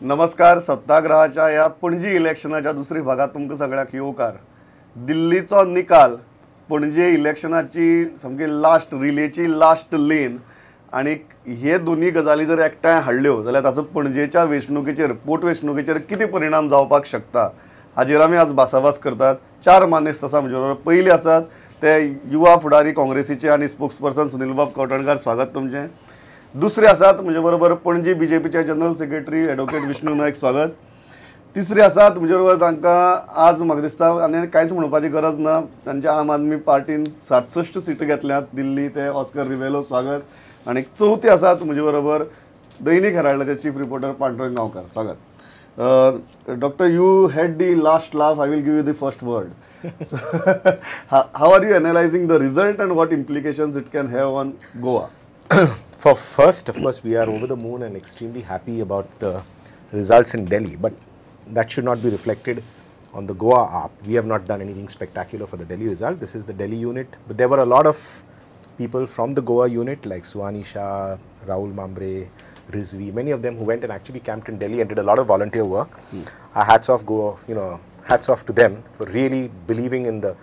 नमस्कार. सत्ताग्रहाच्या या पणजी इलेक्शनाच्या दुसरी भागात तुमकां सगळ्यांक येवकार. दिल्लीचो निकाल, पणजे इलेक्शनाची सामकी लास्ट रिलेची लास्ट लेन आणि हे दोन्ही गजाली जर एकठांय हाडल्यो जाल्यार ताचो पणजेच्या वेंचणुकेचेर पोटवेंचणुकेचेर कितें परिणाम जावपाक शकता हाचेर आमी आज भासाभास करतात. चार मानेस्त आसा म्हणजे बरोबर. पयले आसात ते युवा फुडारी काँग्रेसीचे आनी स्पोक्सपर्सन सुनीलबाब कवठणकार. स्वागत तुमचें. दुसरे आसात म्हणजे बरोबर पणजी बीजेपीचे general secretary advocate Vishnu Naik. स्वागत. तिसरे आसात म्हणजे बरोबर तांकां आज म्हाका दिसता आनी कांयच म्हणपाची गरज ना, तांच्या आम आदमी पार्टीन 67 सीटां घेतल्यात दिल्ली, ते ऑस्कर रिवेलो. स्वागत. आणि चौथे आसात म्हणजे बरोबर दैनिक हेराल्डाचे चीफ रिपोर्टर पांडुरंग गांवकार. स्वागत. Doctor, you had the last laugh, I will give you the first word. How are you analysing the result and what implications it can have on Goa? For first, of course, we are over the moon and extremely happy about the results in Delhi, but that should not be reflected on the Goa AAP. We have not done anything spectacular for the Delhi result. This is the Delhi unit, but there were a lot of people from the Goa unit like Suhani Shah, Rahul Mambre, Rizvi, many of them who went and actually camped in Delhi and did a lot of volunteer work. Hats off to them for really believing in the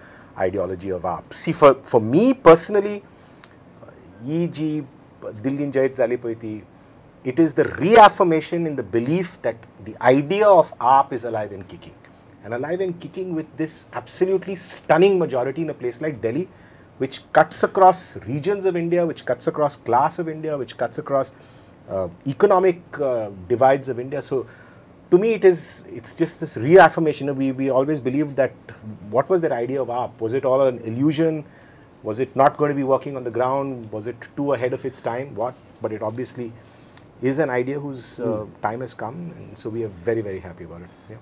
ideology of AAP. See, for me personally, EG Delhi Jayat Zali Poiti, it is the reaffirmation in the belief that the idea of AAP is alive and kicking. And alive and kicking with this absolutely stunning majority in a place like Delhi, which cuts across regions of India, which cuts across class of India, which cuts across economic divides of India. So to me it's just this reaffirmation. We always believed that what was their idea of AAP? Was it all an illusion? Was it not going to be working on the ground? Was it too ahead of its time? What? But it obviously is an idea whose time has come, and so we are very, very happy about it. Yeah.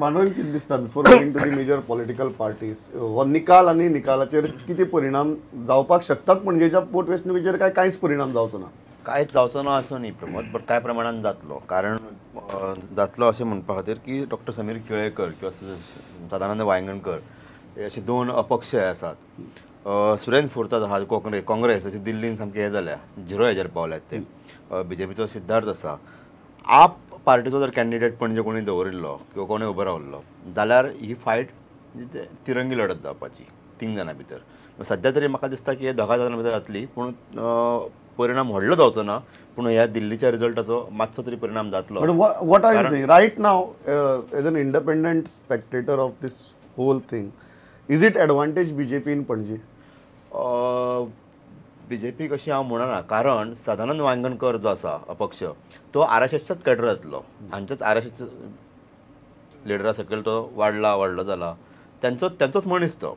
Pandurang, कितें दिसता before going to the major political parties, हो निकाल आनी निकालाचेर कितें परिणाम जावपाक शकतात? पणजेच्या पोटवेंचणुकेचेर कांयच परिणाम जावचो ना? कांयच जावचो ना असो न्ही प्रमोद, बट कांय प्रमाणान जातलो. कारण जातलो अशें म्हणपा खातीर की डॉक्टर समीर केळेकर किंवा सदानंद वांयगणकर हे अशे दोन अपक्ष आसात. सुरेंद्र फुर्ताद आहा काँग्रेस अशें दिल्लीन सामकें हें जाल्या, झिरो हेजेर पावल्यात ते. बीजेपीचो सिद्धार्थ आसा. आप पार्टीचो जर कॅन्डिडेट पणजे कोणी दवरिल्लो किंवा कोणें उबो रावल्लो जाल्यार ही फायट तिरंगी लढत जावपाची तीन जाणां भितर. सद्या तरी म्हाका दिसता की हे दोगा जाणां भितर जातली, पूण परिणाम व्हडलो जावचो ना, पूण ह्या दिल्लीच्या रिजल्टाचो मातसो तरी परिणाम जातलो. What are you saying right now as an independent spectator of this whole thing? Is it advantage BJP in Panaji? BJP कशी हांव म्हणना, कारण सदानंद वांयगणकर जो आसा अपक्ष तो आरएसएसचाच कॅडर जातलो. हांच्याच आरएसएस लिडरा सकयल तो वाडलो जाला. त्यांचोच मनीस तो.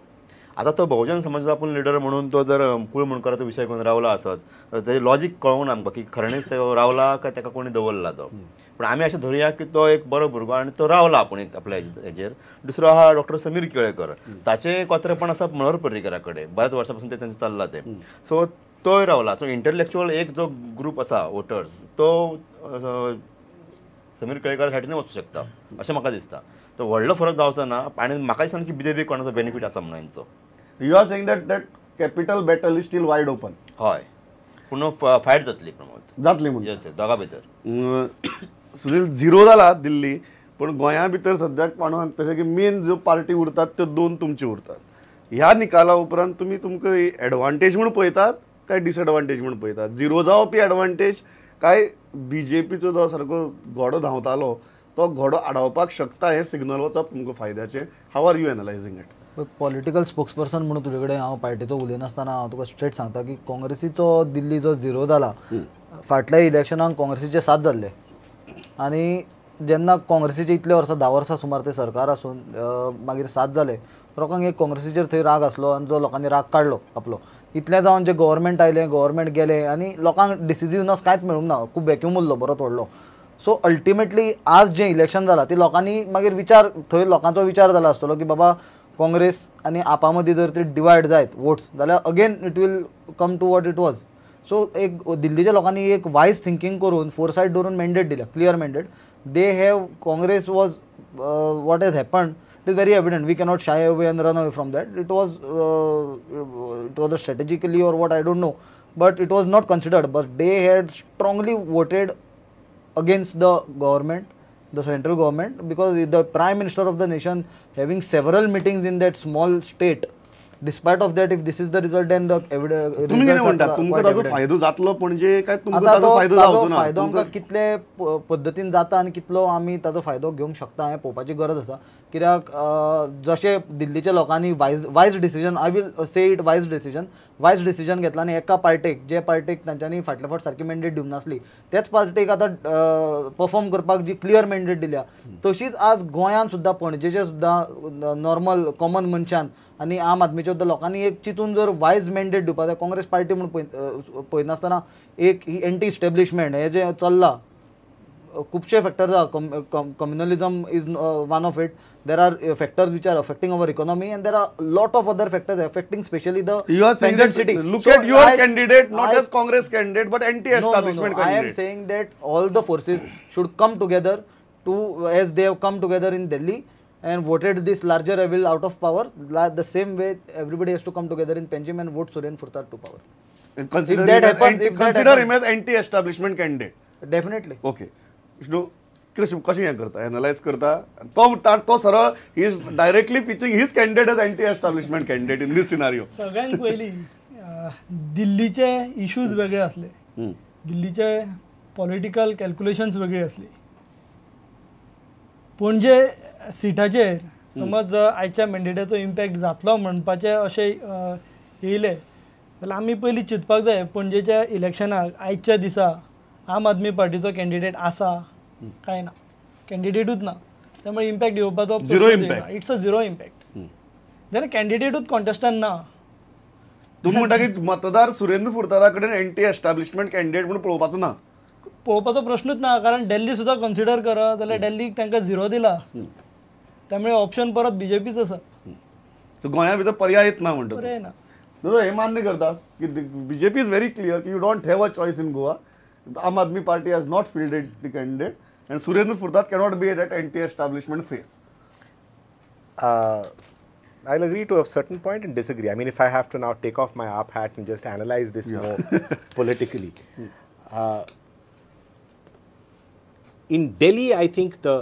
आता तो बहुजन समाजाचा आपूण लिडर म्हणून तो जर कूळ मुणकराचो विशय करून रावला आसत, तेजें लॉजीक कळूंक ना आमकां की खरेंच तो रावला काय ताका कोणी दवरला तो. पूण आमी अशें धरुया की तो एक बरो भुरगो आनी तो रावला आपूण एक आपल्या हेजेर. दुसरो आहा डॉक्टर समीर केळेकर, ताचें कोत्रेपण आसा मनोहर पर्रीकरा कडेन, बऱ्याच वर्सां पासून तेंचें चल्लां तें. सो तोय रावला. सो इंटलेक्च्युअल एक जो ग्रूप आसा वोटर्स तो समीर केळेकर सायडीन वचूं शकता अशें म्हाका दिसता. तो व्हडलो फरक जावचो ना. आनी म्हाका दिसता की बीजेपी कोणाचो बेनिफीट आसा म्हणून हेंचो. You are saying that capital battle is still wide open? हय, पूण फायट जातली प्रमोद. जातली म्हणून येस, दोगा भितर. सुनील, झिरो जाला दिल्ली, पण गोंया भितर सद्याक पाणून तशें की मेन ज्यो पार्टी उरतात त्यो दोन तुमचे उरतात. ह्या निकाला उपरांत तुमकां एडवांटेज म्हणून पळयतात काय डिसएडवांटेज म्हणून पळयतात? झिरो जावपी एडवांटेज काय बीजेपीचो जो सारको घोडो धांवतालो तो घोडो आडावपाक शकता हें सिग्नल वचप तुमकां फायद्याचें? How are you analysing it? Political spokesperson म्हणून तुजे कडेन हांव पार्टीचो उलयनासतना हांव तुका स्ट्रेट सांगता की काँग्रेसीचो दिल्ली जो झिरो जाला, फाटल्या इलेक्शनाक काँग्रेसीचे 7 जाल्ले आनी जेन्ना काँग्रेसीचे इतले वर्सां 10 वर्सां सुमार ते सरकार आसून मागीर 7 जाले. लोकांक एक काँग्रेसीचेर थंय राग आसलो आनी जो लोकांनी राग काडलो आपलो. इतलें जावन जे गव्हर्मेंट आयलें, गव्हर्मेंट गेले आनी लोकांक डिसिजिव्हनस कांयच मेळूंक ना. खूब वॅक्यूम उरलो बरोच व्हडलो. सो अल्टिमेटली आज जें इलेक्शन जालां ती लोकांनी मागीर विचार, थंय लोकांचो विचार जाला आसतलो की बाबा काँग्रेस आनी आपा मदीं जर ते डिवायड जायत वोट्स जाल्यार again it will come to what it was. So एक दिल्लीच्या लोकांनी एक वायज थिंकींग करून फोरसायट दवरून मॅन्डेट दिल्या, clear mandate. They have Congress was what has happened it is very evident. We cannot shy away and run away from that. It was a strategically or what I don't know, but it was not considered. But they had strongly voted against the government, the central government, because the prime minister of the nation having several meetings in that small state, despite of that, if this is the result, then the तुम्ही कितें म्हणटा तुमकां ताजो फायदो जातलो पणजे काय तुमकां आता ताजो फायदो जावचो ना फायदो आमकां कितले पद्दतीन जाता आनी कितलो आमी ताजो फायदो घेवंक शकता हें पळोवपाची गरज आसा. कित्याक जशे दिल्लीच्या लोकांनी wise decision, I will say it wise decision घेतला आनी एका पार्टेक, जे पार्टेक तांच्यांनी फाटल्या फावट सारकी मॅन्डेट दिवंक नासली, त्याच पार्टेक आतां परफॉर्म करपाक जी क्लियर मॅन्डेट दिल्या, तशीच आज गोंयांत सुद्दां पणजेचे सुद्दां नॉर्मल कॉमन मनशान आनी आम आदमीच्या सुद्दां लोकांनी एक चिंतून जर वायज मॅन्डेट दिवपाक जाय. काँग्रेस पार्टी म्हणून पळयनासतना एक ही एंटी इस्टॅब्लिशमेंट हें जें चल्लां, खुबशे फॅक्टर्स आहा. Communalism is one of it. There are factors which are affecting our economy, and there are a lot of other factors affecting especially the You are saying Panjim that city. look at your candidate, not as Congress candidate, but anti-establishment I am candidate. saying that all the forces should come together to, as they have come together in Delhi and voted this larger evil out of power, the same way everybody has to come together in Panjim and vote Surendra Furtad to power. And consider If that him as happens- if that consider him happens- as anti-establishment candidate. Definitely. Okay Vishnu कशें हें करता, analyse करता, तो सरळ he is directly pitching his candidate as anti establishment candidate in this scenario. सगळ्यांत पयलीं दिल्लीचे issues वेगळे असले, दिल्लीचे पॉलिटिकल कॅल्क्युलेशन्स वेगळी असली. पणजे सिटाचेर समज आयच्या मॅन्डेटाचो इम्पॅक्ट जातलो म्हणपाचें अशें येयलें जाल्यार आमी पयलीं चिंतपाक जाय पणजेच्या इलेक्शनाक आयच्या दिसा आम आदमी पार्टीचो कॅन्डिडेट आसा काय ना. कॅन्डिडेटूच ना, त्यामुळे इम्पॅक्ट येवपाचो Zero impact. It's a zero impact. जेन्ना कॅन्डिडेटूच कॉन्टेस्टांत ना, तुम्ही म्हणटा की मतदार सुरेंद्र फुर्तादा कडेन एंटी एस्टॅब्लिशमेंट कॅन्डिडेट म्हणून पळोवपाचो ना. पळोवपाचो प्रश्नूच ना, कारण दिल्ली सुद्दां कन्सिडर करा जाल्यार दिल्लीक तांकां झिरो दिला, त्यामुळे ऑप्शन परत बीजेपीच आसा, सो गोंया भितर पर्यायच ना म्हणटा. पर्याय ना. हे मान्य करता की बीजेपी इज व्हेरी क्लियर की you don't have a choice in Goa. Aam Aadmi Party has not fielded the candidate and Surendra Furtad cannot be at anti-establishment phase. I'll agree to a certain point and disagree. I mean, if I have to now take off my AAP hat and just analyze this more politically. In Delhi, I think the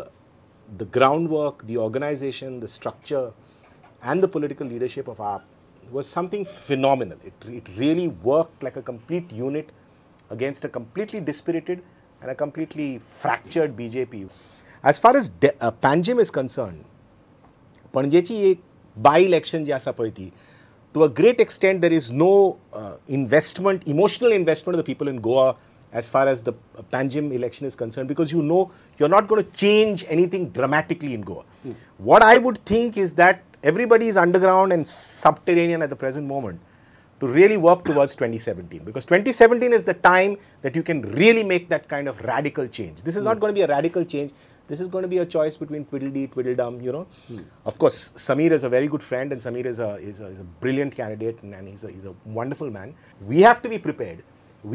groundwork, the organization, the structure and the political leadership of AAP was something phenomenal. It really worked like a complete unit against a completely dispirited and a completely fractured BJP. As far as Panjim is concerned, Panjechi एक by-election जी आसा पळय ती, to a great extent there is no investment, emotional investment of the people in Goa as far as the Panjim election is concerned, because you know you're not going to change anything dramatically in Goa. What I would think is that everybody is underground and subterranean at the present moment to really work towards 2017, because 2017 is the time that you can really make that kind of radical change. This is not going to be a radical change. This is going to be a choice between twiddledee, twiddledum, you know. Of course, Sameer is a very good friend, and Sameer is a brilliant candidate, and he's a wonderful man. We have to be prepared.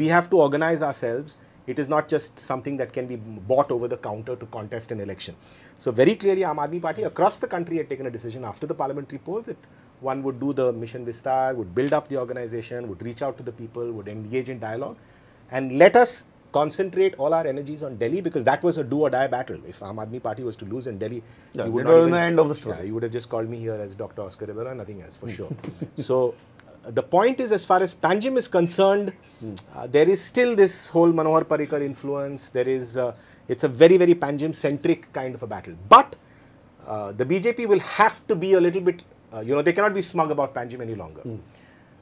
We have to organize ourselves. It is not just something that can be bought over the counter to contest an election. So very clearly, Aam Aadmi Party across the country had taken a decision after the parliamentary polls. One would do the mission Vistar, would build up the organization, would reach out to the people, would engage in dialogue, and let us concentrate all our energies on Delhi, because that was a do or die battle. If Aam Aadmi Party was to lose in Delhi, you would not even, the end of the story. Yeah, you would have just called me here as Dr. Oscar Rivera, nothing else for sure. So the point is, as far as Panjim is concerned, there is still this whole Manohar Parrikar influence. There is, it's a very, very Panjim-centric kind of a battle. But the BJP will have to be a little bit, you know, they cannot be smug about Panjim any longer.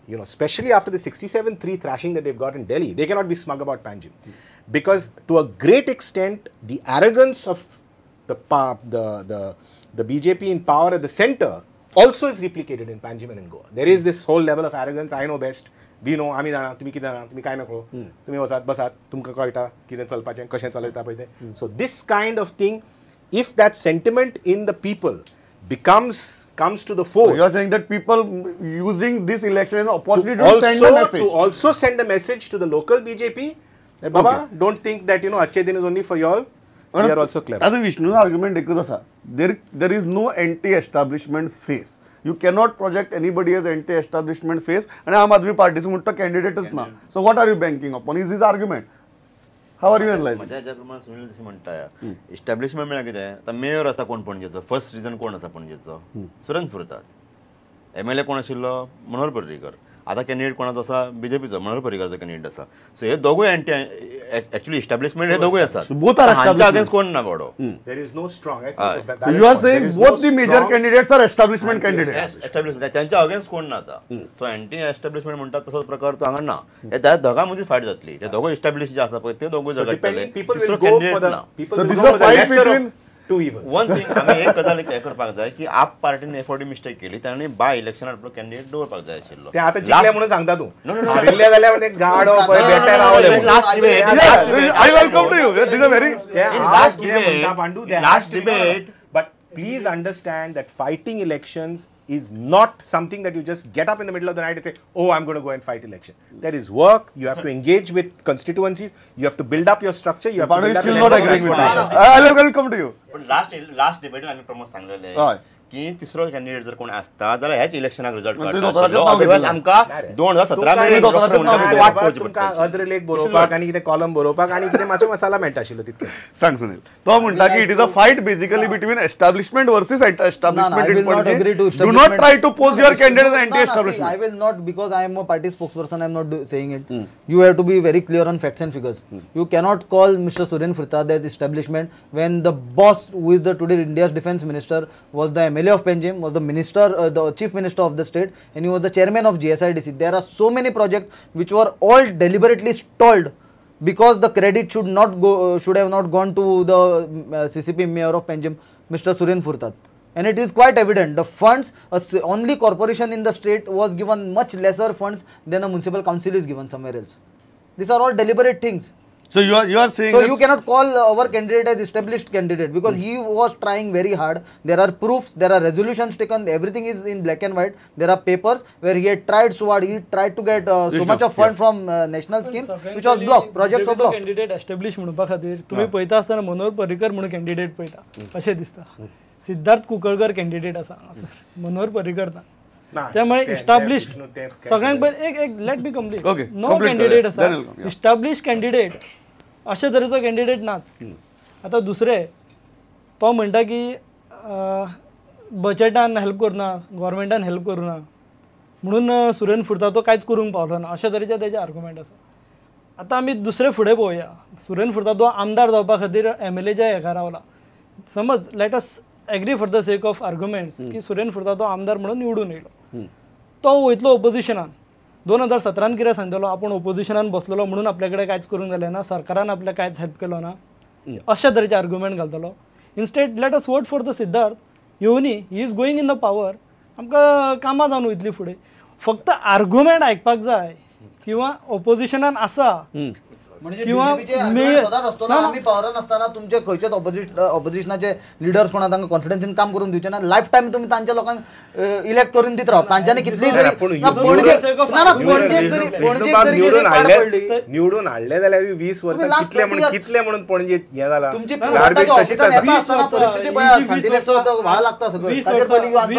You know, especially after the 67-3 thrashing that they've got in Delhi, they cannot be smug about Panjim. Because to a great extent, the arrogance of the BJP in power at the center also is replicated in Panjim and in Goa. There is this whole level of arrogance, I know best, we know, आमी जाणा, तुमी कितें जाणा, तुमी काय नकळो, तुमी वचात बसात, तुमकां कळटा कितें चलपाचें, कशें चलयता पळय तें. So this kind of thing, if that sentiment in the people comes to the fore. You are saying that people using this election as an opportunity to send a message. To also send a message to the local BJP that Baba, don't think that, you know, Achhe Din is only for y'all. We are also clever. As a Vishnu argument एकच आसा, there is no anti-establishment phase. You cannot project anybody as anti-establishment phase, and Aam Aadmi Party म्हणटा candidateच ना. So what are you banking upon? Is his argument? How are you analyse? माझ्या ह्याच्या प्रमाणे सुनील जशें म्हणटा establishment म्हळ्यार कितें आतां मेयर आसा कोण पणजेचो, फर्स्ट रिजन कोण आसा पणजेचो? सुरेंद्र फुर्ताद. MLA कोण आशिल्लो? मनोहर पर्रीकर. आता कॅन्डिडेट कोणाचो आसा? बीजेपीचो मनोहर पर्रीकरचो कॅन्डिडेट आसा. सो हे दोगूय एंटी एक्चुअली इस्टॅब्लिशमेंट हे दोगूय आसात. Both are हांच्या अगेन्स्ट कोण ना गडो. There is no strong. So you are saying both the major candidates are establishment candidates. Establishment त्यांच्या अगेन्स्ट कोण ना आता. सो एंटी एस्टॅब्लिशमेंट म्हणतात तसो प्रकार तो हांगा ना. हे त्या दोगां मदीं फायट जातली. ते दोगूय इस्टॅब्लिश जे आसा पळय ते दोगूय झगडटले. People will दुसरो go for candidate the ना. people So will this go is a for the fight lesser of between two evils. One thing आमी एक गजाल हे करपाक जाय की आप पार्टीने एफोर्डी मिस्टेक केली तांणी बाय इलेक्शनार आपलो कॅन्डिडेट दवरपाक जाय आशिल्लो. ते आता जिंकले म्हणून सांगता तू. हारिल्ले जाल्यार ते गाडो पळय बेटे रावले. Last debate I welcome to you. This is a very last debate, last debate. But please understand that fighting elections is not something that you just get up in the middle of the night and say, oh, I'm going to go and fight election. There is work. You have to engage with constituencies. You have to build up your structure. You have to Panu build is up still your not agreeing with network. me. I will come to you. पण last डिबेटीन आमी प्रमोद सांगलेले हय. की तिसरो candidate जर कोण आसता जाल्यार ह्याच इलेक्शनाक रिजल्ट म्हणजे काडटा दोतोराचें आशिल्लो. नांव अदरवायज घेतलें. आमकां 2017 मेरेन दोतोराचें नांव वाट घेतलें. पळोवची तुमकां पडटली. अदर लेख बरोवपाक आनी कितें कॉलम बरोवपाक आनी कितें मातसो मसाला मेळटा आशिल्लो तितकेंच. सांग सुनील. तो म्हणटा की it is a fight basically between establishment versus establishment in Panaji. Do not try to pose your candidate as anti I establishment. will not, because I am a party spokesperson. I am not saying it. You have to be very clear on facts and figures. You cannot call Mr. Surendra Furtad as establishment when the boss, who is the today India's defense minister, was the MLA of Panjim, was the minister, the chief minister of the state, and he was the chairman of GSIDC. There are so many projects which were all deliberately stalled because the credit should have not gone to the CCP mayor of Panjim, Mr. Surendra Furtad. And it is quite evident the funds, only corporation in the state was given much lesser funds than a municipal council is given somewhere else. These are all deliberate things. So you are saying So that you cannot call our candidate as established candidate because he was trying very hard. There are proofs, there are resolutions taken, everything is in black and white. There are papers where he had tried so hard, he tried to get so much of fund from national scheme which was blocked, projects were blocked. Candidate establish म्हणपा खातीर तुम्ही पळयता आसतना मनोहर पर्रीकर म्हणून candidate पळयता अशें दिसता. Siddharth Kunkalkar candidate आसा मनोहर पर्रीकर ना. त्यामुळे इस्टॅब्लिश्ड सगळ्यांक पयलीं एक let be complete Okay, no complete candidate करूया. आसा Then we'll come, yeah. Establish candidate अशे तरेचो कॅन्डिडेट नाच. आतां दुसरें तो म्हणटा की बजेटान हेल्प करना, गव्हर्मेंटान हेल्प करूना म्हणून सुरेंद्र फुर्ताद तो कांयच करूंक पावलो ना अशे तरेचे तेजे आर्ग्युमेंट आसा. आतां आमी दुसरे फुडें पळोवया. सुरेंद्र फुर्ताद तो आमदार जावपा खातीर MLAच्या हेका रावला. समज let us agree for the sake of arguments की सुरेंद्र फुर्ताद तो आमदार म्हणून निवडून येयलो. तो वयतलो ओपोजिशनान 2017 कितें सांगतलो आपूण ओपोजिशनान बसलेलो म्हणून आपल्या कडेन कांयच करूंक जालें ना, सरकारान आपल्याक कांयच हेल्प केलो ना अशे तरेचे आर्ग्युमेंट घालतलो. Instead let us vote for the Siddharth येवनी he is going in the power. आमकां कामां जावन वयतली फुडें. फक्त आर्ग्युमेंट आयकपाक जाय किंवा ओपोजिशनान आसा किंवा आम्ही पावरान असताना तुमचे खंयचेच ऑपोजिशनाचे लिडर्स कोणा तांकां कॉन्फिडन्सीन काम करून दिवचे ना. लायफ टायम तुम्ही तांच्या लोकांक इलेक्ट करून दित राव. तांच्यानी कितली जरी निवडून हाडले जाल्यार 20 वर्सां कितले म्हणून पणजे हे जाला. तुमची परिस्थिती व्हाळा लागता सगळं. 20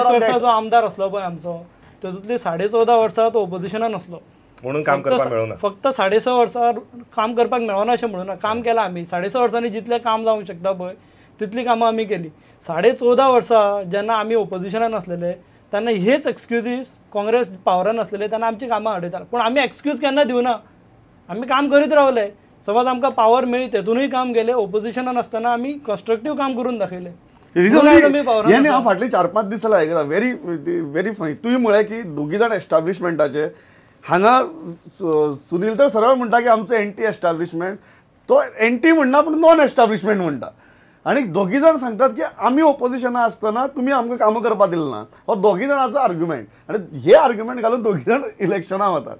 वर्साचो आमदार असलो पळय आमचो तातूंतली 14.5 वर्सां तो ओपोजिशनान असलो म्हणून काम करपाक मेळना. फक्त 6.5 वर्सां काम करपाक मेळना अशें म्हणून काम केलां आमी. 6.5 वर्सांनी जितलें काम जावंक शकता पळय तितली कामां आमी केली. 14.5 वर्सां जेन्ना आमी ओपोजिशनान आसलेले तेन्ना हेच एक्सक्युजीस काँग्रेस पावरान आसलेले तेन्ना आमची कामां अडयताले. पूण आमी एक्सक्यूज केन्ना दिवना. आमी काम करीत रावले. समज आमकां पावर मेळ्ळी तेतूनय काम केलें. ओपोजिशनान आसतना आमी कन्स्ट्रक्टीव काम करून दाखयलें. हांव फाटली 4-5 दीस जाल्यार आयकता. Very very funny. तुवें म्हळें की दोगी जाण एस्टॅब्लिशमेंटाचे हांगा सुनील तर सरळ म्हणटा की आमचो एंटी एस्टॅब्लिशमेंट. तो एंटी म्हणना पूण नॉन एस्टॅब्लिशमेंट म्हणटा. आनी दोगी जाण सांगतात की आमी ओपोजिशना आसतना तुमी आमकां कामां करपाक दिलें ना. हो दोगी जाणांचो आर्ग्युमेंट. आनी हे आर्ग्युमेंट घालून दोगी जाण इलेक्शनाक वतात.